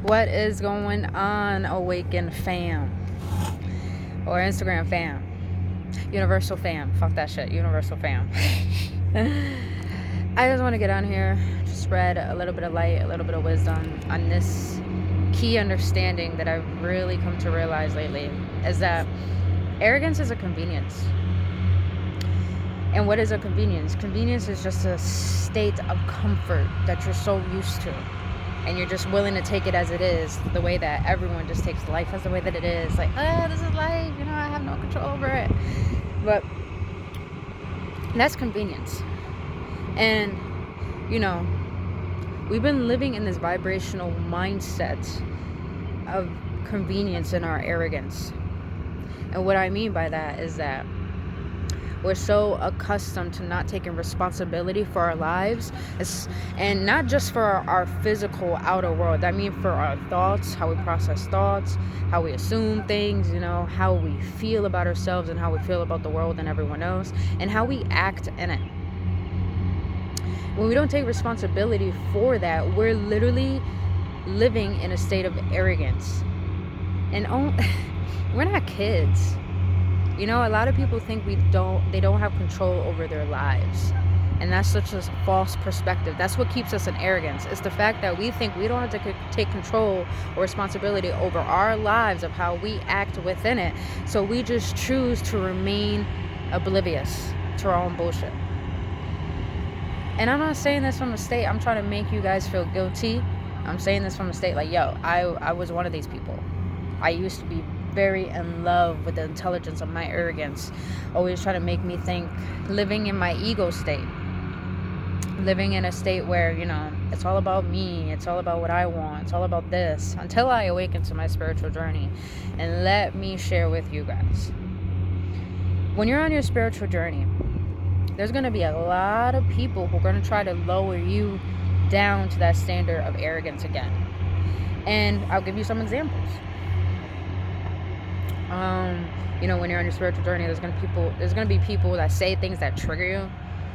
What is going on, Awaken fam? Or Instagram fam? Universal fam. Fuck that shit. Universal fam. I just want to get on here, to spread a little bit of light, a little bit of wisdom on this key understanding that I've really come to realize lately, is that arrogance is a convenience. And what is a convenience? Convenience is just a state of comfort that you're so used to. And you're just willing to take it as it is, the way that everyone just takes life as the way that it is. Like, this is life, I have no control over it. But that's convenience. And, we've been living in this vibrational mindset of convenience in our arrogance. And what I mean by that is that we're so accustomed to not taking responsibility for our lives, and not just for our physical outer world. I mean for our thoughts, how we process thoughts, how we assume things, how we feel about ourselves and how we feel about the world and everyone else, and how we act in it. When we don't take responsibility for that, we're literally living in a state of arrogance. And we're not kids. A lot of people think they don't have control over their lives. And that's such a false perspective. That's what keeps us in arrogance. It's the fact that we think we don't have to take control or responsibility over our lives, of how we act within it. So we just choose to remain oblivious to our own bullshit. And I'm not saying this from a state I'm trying to make you guys feel guilty. I'm saying this from a state like, I was one of these people. I used to be very in love with the intelligence of my arrogance, always trying to make me think, living in my ego state, living in a state where it's all about me, it's all about what I want, it's all about this, until I awaken to my spiritual journey. And let me share with you guys, when you're on your spiritual journey, there's going to be a lot of people who are going to try to lower you down to that standard of arrogance again. And I'll give you some examples. When you're on your spiritual journey, there's gonna be people that say things that trigger you.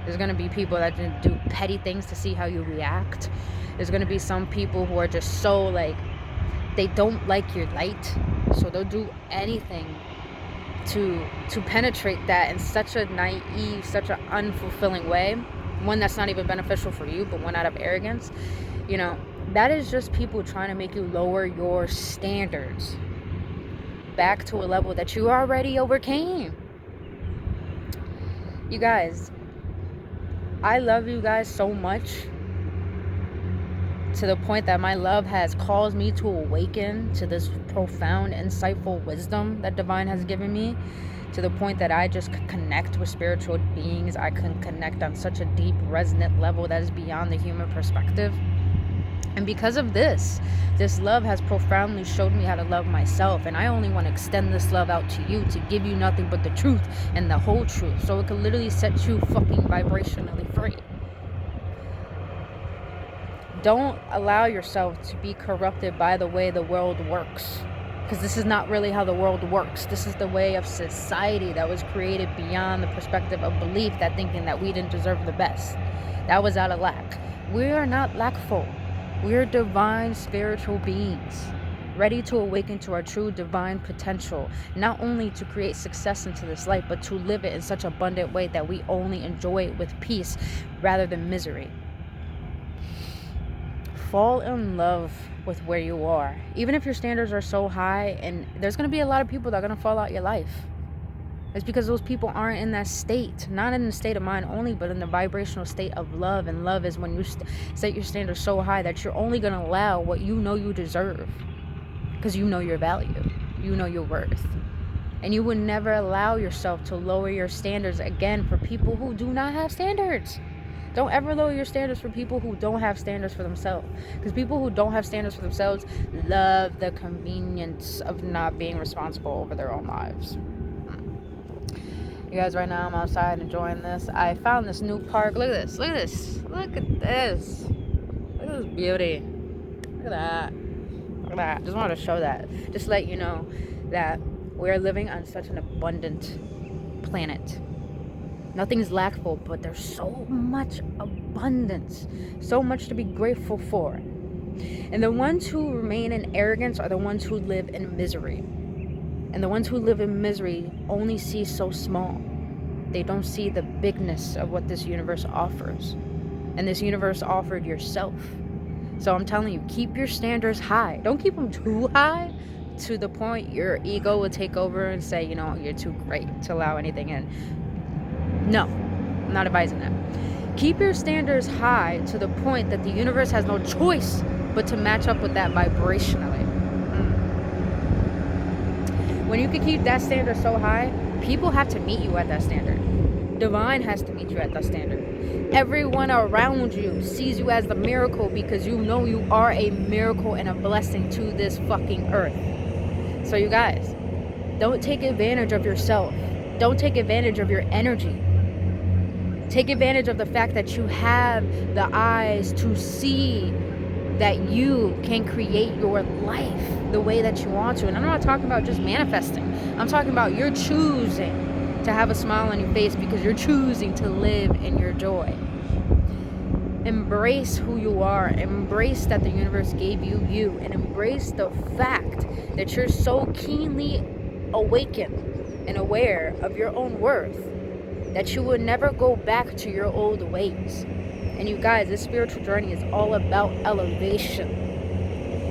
There's gonna be people that do petty things to see how you react. There's gonna be some people who are just so they don't like your light, so they'll do anything to penetrate that in such a naive, such an unfulfilling way, one that's not even beneficial for you, but one out of arrogance. That is just people trying to make you lower your standards back to a level that you already overcame. You guys, I love you guys so much, to the point that my love has caused me to awaken to this profound, insightful wisdom that divine has given me, to the point that I just can connect with spiritual beings. I can connect on such a deep, resonant level that is beyond the human perspective. And because of this love has profoundly showed me how to love myself. And I only want to extend this love out to you, to give you nothing but the truth and the whole truth, so it can literally set you fucking vibrationally free. Don't allow yourself to be corrupted by the way the world works, because this is not really how the world works. This is the way of society that was created beyond the perspective of belief, that thinking that we didn't deserve the best. That was out of lack. We are not lackful. We're divine spiritual beings, ready to awaken to our true divine potential, not only to create success into this life, but to live it in such an abundant way that we only enjoy it with peace rather than misery. Fall in love with where you are. Even if your standards are so high, and there's going to be a lot of people that are going to fall out your life. It's because those people aren't in that state, not in the state of mind only, but in the vibrational state of love. And love is when you set your standards so high that you're only going to allow what you know you deserve, because you know your value, you know your worth. And you would never allow yourself to lower your standards again for people who do not have standards. Don't ever lower your standards for people who don't have standards for themselves, because people who don't have standards for themselves love the convenience of not being responsible over their own lives. You guys, right now I'm outside enjoying this. I found this new park. Look at this. Look at this. Look at this. Look at this beauty. Look at that. Look at that. Just wanted to show that. Just let you know that we're living on such an abundant planet. Nothing's lackful, but there's so much abundance. So much to be grateful for. And the ones who remain in arrogance are the ones who live in misery. And the ones who live in misery only see so small. They don't see the bigness of what this universe offers. And this universe offered yourself. So I'm telling you, keep your standards high. Don't keep them too high to the point your ego will take over and say, you know, you're too great to allow anything in. No, I'm not advising that. Keep your standards high to the point that the universe has no choice but to match up with that vibrationally. When you can keep that standard so high, people have to meet you at that standard. Divine has to meet you at that standard. Everyone around you sees you as the miracle because you know you are a miracle and a blessing to this fucking earth. So you guys, don't take advantage of yourself. Don't take advantage of your energy. Take advantage of the fact that you have the eyes to see that you can create your life the way that you want to. And I'm not talking about just manifesting. I'm talking about you're choosing to have a smile on your face because you're choosing to live in your joy. Embrace who you are. Embrace that the universe gave you you. And embrace the fact that you're so keenly awakened and aware of your own worth that you will never go back to your old ways. And you guys, this spiritual journey is all about elevation.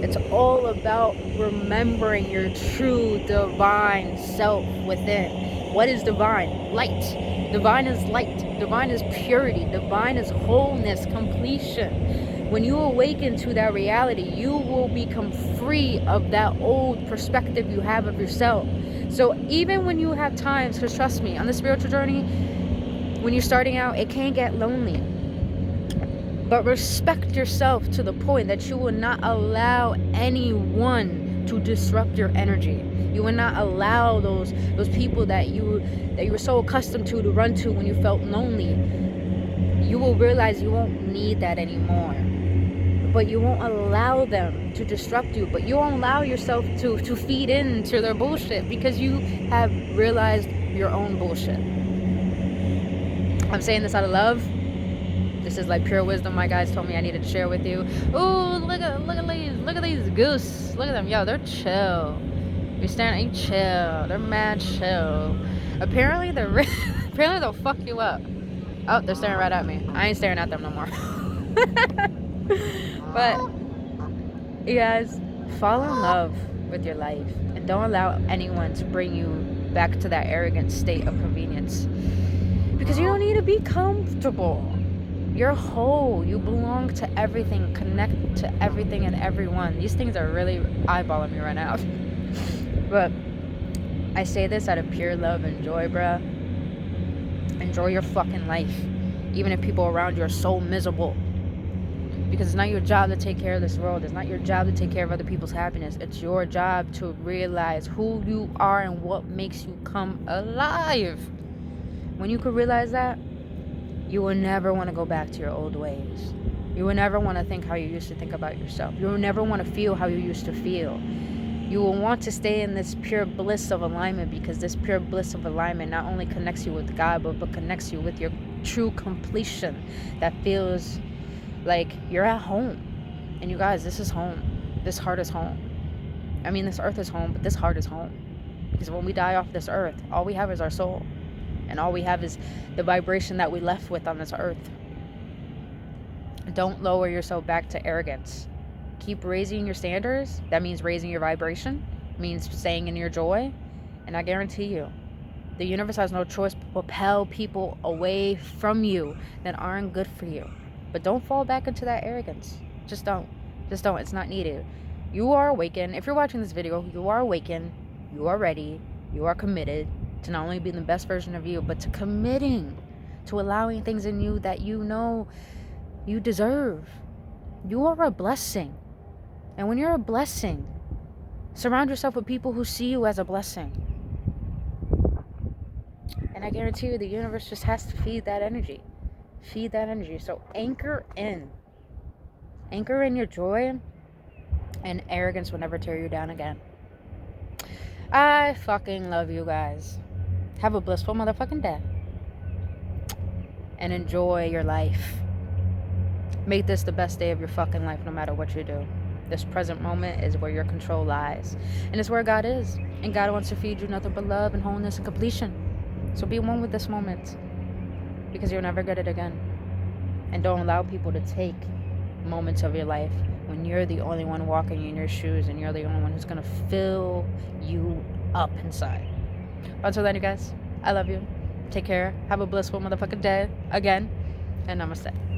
It's all about remembering your true divine self within. What is divine? Light. Divine is light. Divine is purity. Divine is wholeness, completion. When you awaken to that reality, you will become free of that old perspective you have of yourself. So even when you have times, because trust me, on the spiritual journey, when you're starting out, it can get lonely. But respect yourself to the point that you will not allow anyone to disrupt your energy. You will not allow those people that you were so accustomed to run to when you felt lonely. You will realize you won't need that anymore. But you won't allow them to disrupt you. But you won't allow yourself to feed into their bullshit because you have realized your own bullshit. I'm saying this out of love. This is like pure wisdom my guys told me I needed to share with you. Ooh, look at these goose. Look at them. Yo, they're chill. You're staring at chill. They're mad chill. Apparently they'll fuck you up. Oh, they're staring right at me. I ain't staring at them no more. But you guys, fall in love with your life and don't allow anyone to bring you back to that arrogant state of convenience. Because you don't need to be comfortable. You're whole. You belong to everything. Connect to everything and everyone. These things are really eyeballing me right now. But I say this out of pure love and joy, bruh. Enjoy your fucking life. Even if people around you are so miserable. Because it's not your job to take care of this world. It's not your job to take care of other people's happiness. It's your job to realize who you are and what makes you come alive. When you can realize that, you will never want to go back to your old ways. You will never want to think how you used to think about yourself. You will never want to feel how you used to feel. You will want to stay in this pure bliss of alignment because this pure bliss of alignment not only connects you with God, but connects you with your true completion that feels like you're at home. And you guys, this is home. This heart is home. I mean, this earth is home, but this heart is home. Because when we die off this earth, all we have is our soul. And all we have is the vibration that we left with on this earth. Don't lower yourself back to arrogance. Keep raising your standards. That means raising your vibration. It means staying in your joy. And I guarantee you, the universe has no choice but to propel people away from you that aren't good for you. But don't fall back into that arrogance. Just don't. Just don't. It's not needed. You are awakened. If you're watching this video, you are awakened. You are ready. You are committed to not only being the best version of you, but to committing to allowing things in you that you know you deserve. You are a blessing. And when you're a blessing, surround yourself with people who see you as a blessing. And I guarantee you the universe just has to feed that energy. Feed that energy. So anchor in. Anchor in your joy, and arrogance will never tear you down again. I fucking love you guys. Have a blissful motherfucking day. And enjoy your life. Make this the best day of your fucking life, no matter what you do. This present moment is where your control lies. And it's where God is. And God wants to feed you nothing but love and wholeness and completion. So be one with this moment, because you'll never get it again. And don't allow people to take moments of your life when you're the only one walking in your shoes and you're the only one who's going to fill you up inside. But until then, you guys, I love you. Take care. Have a blissful motherfucking day again. And namaste.